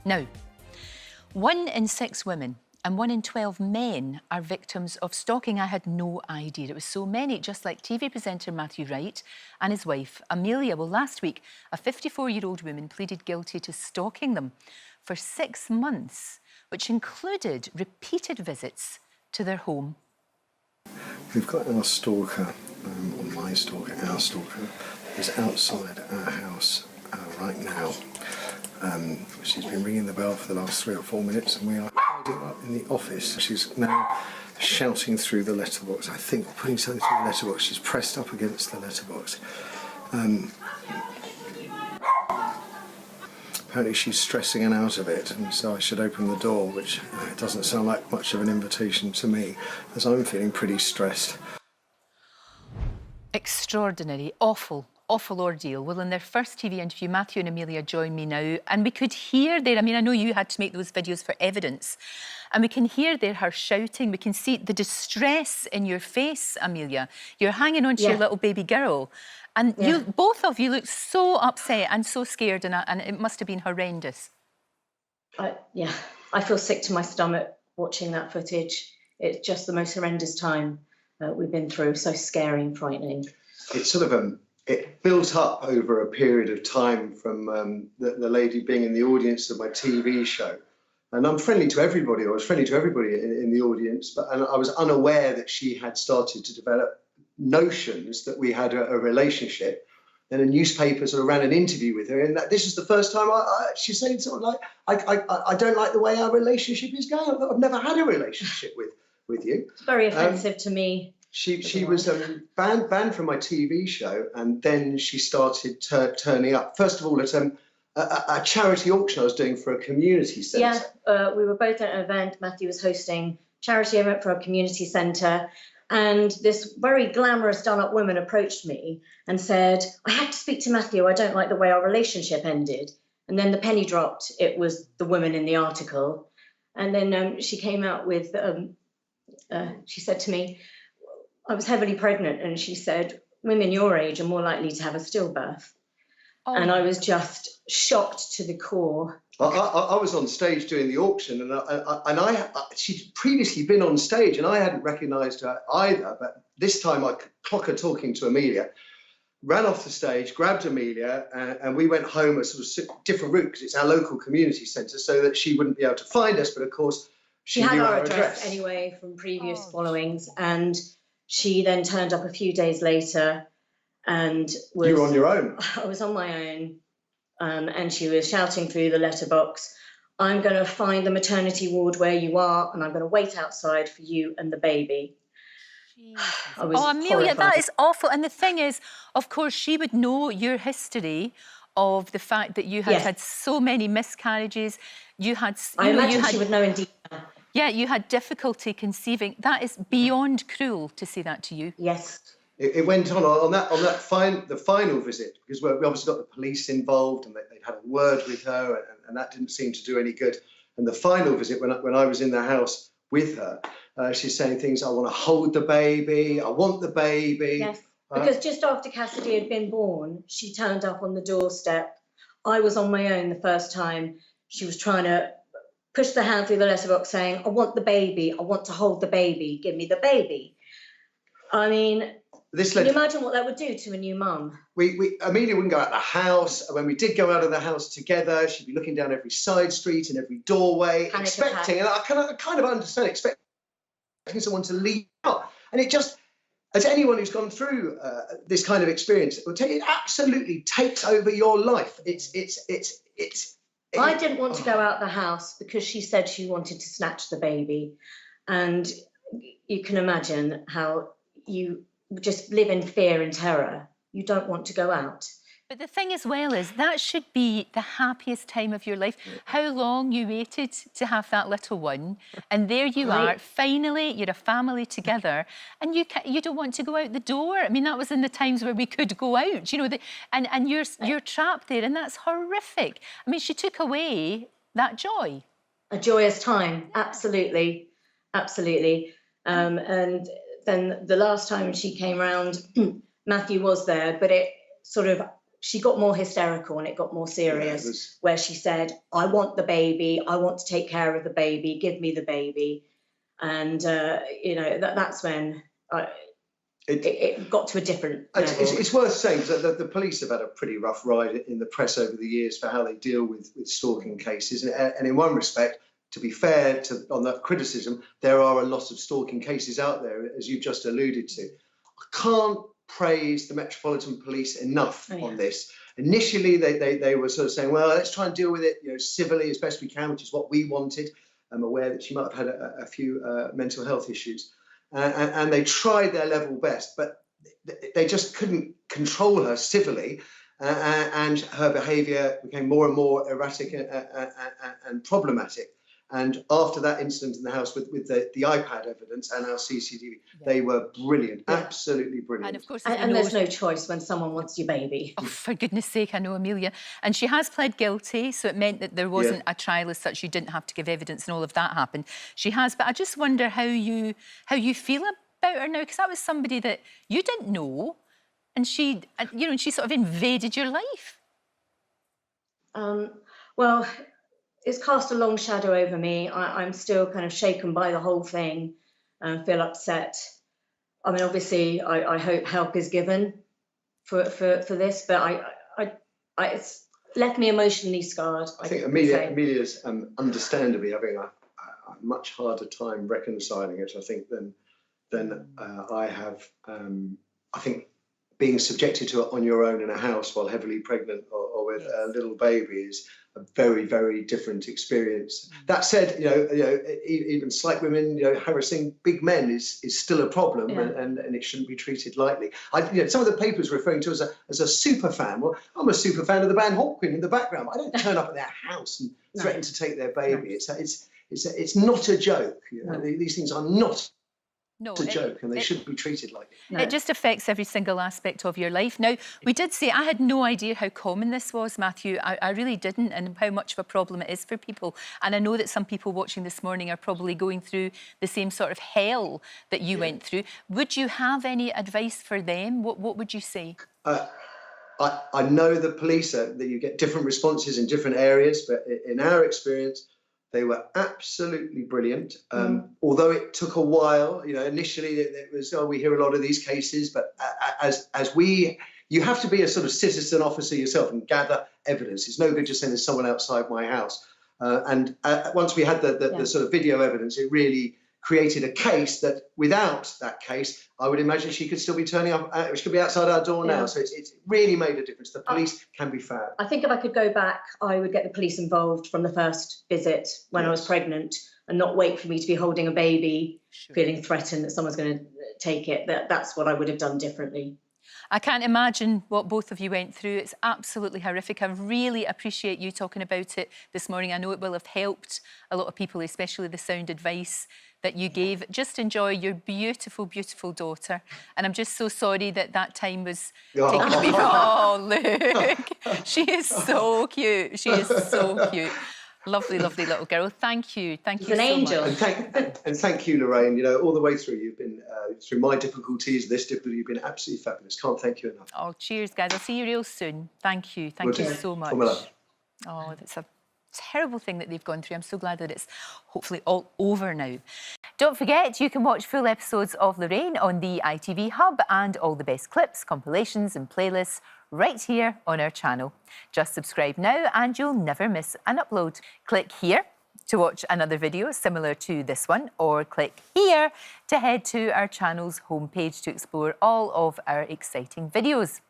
Now, 1 in 6 women and 1 in 12 men are victims of stalking. I had no idea it was so many, just like TV presenter Matthew Wright and his wife, Amelia. Well, last week, a 54-year-old woman pleaded guilty to stalking them for 6 months, which included repeated visits to their home. We've got our stalker, or my stalker, our stalker, is outside our house right now. She's been ringing the bell for the last 3 or 4 minutes, and we are hiding up in the office. She's now shouting through the letterbox, I think, or putting something through the letterbox. She's pressed up against the letterbox. Apparently she's stressing and out of it, and so I should open the door, which doesn't sound like much of an invitation to me, as I'm feeling pretty stressed. Extraordinary, awful ordeal. Well, in their first TV interview, Matthew and Amelia join me now, and we could hear there, I mean, I know you had to make those videos for evidence, and we can hear there her shouting. We can see the distress in your face, Amelia. You're hanging on to your little baby girl, and you, both of you, look so upset and so scared, and it must have been horrendous. I feel sick to my stomach watching that footage. It's just the most horrendous time we've been through. So scary and frightening. It's sort of it built up over a period of time from the lady being in the audience of my TV show. And I'm friendly to everybody. I was friendly to everybody in the audience, and I was unaware that she had started to develop notions that we had a relationship. Then a newspaper sort of ran an interview with her, and this is the first time she said sort of like, I don't like the way our relationship is going. I've never had a relationship with you. It's very offensive to me. She was banned from my TV show, and then she started turning up. First of all, at a charity auction I was doing for a community centre. Yeah, we were both at an event. Matthew was hosting charity event for a community centre, and this very glamorous done-up woman approached me and said, I have to speak to Matthew. I don't like the way our relationship ended. And then the penny dropped. It was the woman in the article. And then she came out with, she said to me, I was heavily pregnant, and she said, women your age are more likely to have a stillbirth. Oh. And I was just shocked to the core. I was on stage doing the auction, and she'd previously been on stage, and I hadn't recognised her either. But this time I clock her talking to Amelia, ran off the stage, grabbed Amelia, and we went home a sort of different route, because it's our local community centre, so that she wouldn't be able to find us. But of course, she had knew our address anyway from previous followings, and she then turned up a few days later and was... You were on your own? I was on my own, and she was shouting through the letterbox, I'm going to find the maternity ward where you are, and I'm going to wait outside for you and the baby. I was Amelia, horrified. that is awful. And the thing is, of course, she would know your history of the fact that you had had so many miscarriages. You had... I imagine she would know in detail. Yeah, you had difficulty conceiving. That is beyond cruel to say that to you. Yes. It went on the final visit, because we obviously got the police involved, and they'd had a word with her, and that didn't seem to do any good. And the final visit, when I was in the house with her, she's saying things, I want to hold the baby, I want the baby. Yes, because just after Cassidy had been born, she turned up on the doorstep. I was on my own the first time. She was trying to push the hand through the letterbox saying, I want the baby, I want to hold the baby, give me the baby. I mean, can you imagine what that would do to a new mum? Amelia wouldn't go out of the house. When we did go out of the house together, she'd be looking down every side street and every doorway, expecting, and I kind of understand, expecting someone to leave out. And it just, as anyone who's gone through this kind of experience, it absolutely takes over your life. I didn't want to go out the house because she said she wanted to snatch the baby. And you can imagine how you just live in fear and terror. You don't want to go out. But the thing as well is that should be the happiest time of your life. How long you waited to have that little one, and there you are, finally, you're a family together, and you don't want to go out the door. I mean, that was in the times where we could go out, you know, and you're trapped there, and that's horrific. I mean, she took away that joy. A joyous time, absolutely, absolutely. And then the last time she came round, Matthew was there, but it sort of she got more hysterical and it got more serious, where she said, I want the baby, I want to take care of the baby, give me the baby. And, you know, that's when it got to a different level. It's worth saying that the police have had a pretty rough ride in the press over the years for how they deal with stalking cases. And in one respect, to be fair on that criticism, there are a lot of stalking cases out there, as you've just alluded to. I can't praise the Metropolitan Police enough on this. Initially, they were sort of saying, well, let's try and deal with it, you know, civilly as best we can, which is what we wanted. I'm aware that she might have had a few mental health issues. And they tried their level best, but they just couldn't control her civilly. And her behaviour became more and more erratic and problematic. And after that incident in the house with the iPad evidence and our CCTV, they were brilliant, absolutely brilliant. And of course, and there's no choice when someone wants your baby. Oh, for goodness sake, I know, Amelia. And she has pled guilty, so it meant that there wasn't a trial as such. You didn't have to give evidence and all of that happened. She has, but I just wonder how you feel about her now, because that was somebody that you didn't know, and she, you know, and she sort of invaded your life. Well, it's cast a long shadow over me. I'm still kind of shaken by the whole thing and feel upset. I mean, obviously, I hope help is given for this, but it's left me emotionally scarred. I think Amelia's understandably having a much harder time reconciling it, I think, than I have. I think being subjected to it on your own in a house while heavily pregnant or with a little baby is a very, very different experience. That said, you know, even slight women, you know, harassing big men is still a problem, and it shouldn't be treated lightly. You know, some of the papers referring to as a super fan. Well, I'm a super fan of the band Hawkwind in the background. I don't turn up at their house and threaten to take their baby. It's not a joke. You know? These things are not. It's a joke, and they shouldn't be treated like it. It just affects every single aspect of your life. Now, we did say, I had no idea how common this was, Matthew. I really didn't, and how much of a problem it is for people. And I know that some people watching this morning are probably going through the same sort of hell that you went through. Would you have any advice for them? What would you say? I know the police, that you get different responses in different areas, but in our experience, they were absolutely brilliant. Although it took a while, you know, initially it was, we hear a lot of these cases, but you have to be a sort of citizen officer yourself and gather evidence. It's no good just saying there's someone outside my house. And once we had the sort of video evidence, it really created a case that without that case, I would imagine she could still be turning up, she could be outside our door now. So it's really made a difference. The police can be fab. I think if I could go back, I would get the police involved from the first visit when I was pregnant, and not wait for me to be holding a baby, feeling threatened that someone's going to take it. That's what I would have done differently. I can't imagine what both of you went through. It's absolutely horrific. I really appreciate you talking about it this morning. I know it will have helped a lot of people, especially the sound advice that you gave. Just enjoy your beautiful, beautiful daughter. And I'm just so sorry that time was taken away from... Oh, look. She is so cute. She is so cute. Lovely, lovely little girl. Thank you. Thank you so angel. much. And thank you, Lorraine. You know, all the way through, you've been, through my difficulties, this difficulty, you've been absolutely fabulous. Can't thank you enough. Oh, cheers, guys. I'll see you real soon. Thank you. Thank you so much. Oh, that's a terrible thing that they've gone through. I'm so glad that it's hopefully all over now. Don't forget, you can watch full episodes of Lorraine on the ITV Hub, and all the best clips, compilations and playlists right here on our channel. Just subscribe now and you'll never miss an upload. Click here to watch another video similar to this one, or click here to head to our channel's homepage to explore all of our exciting videos.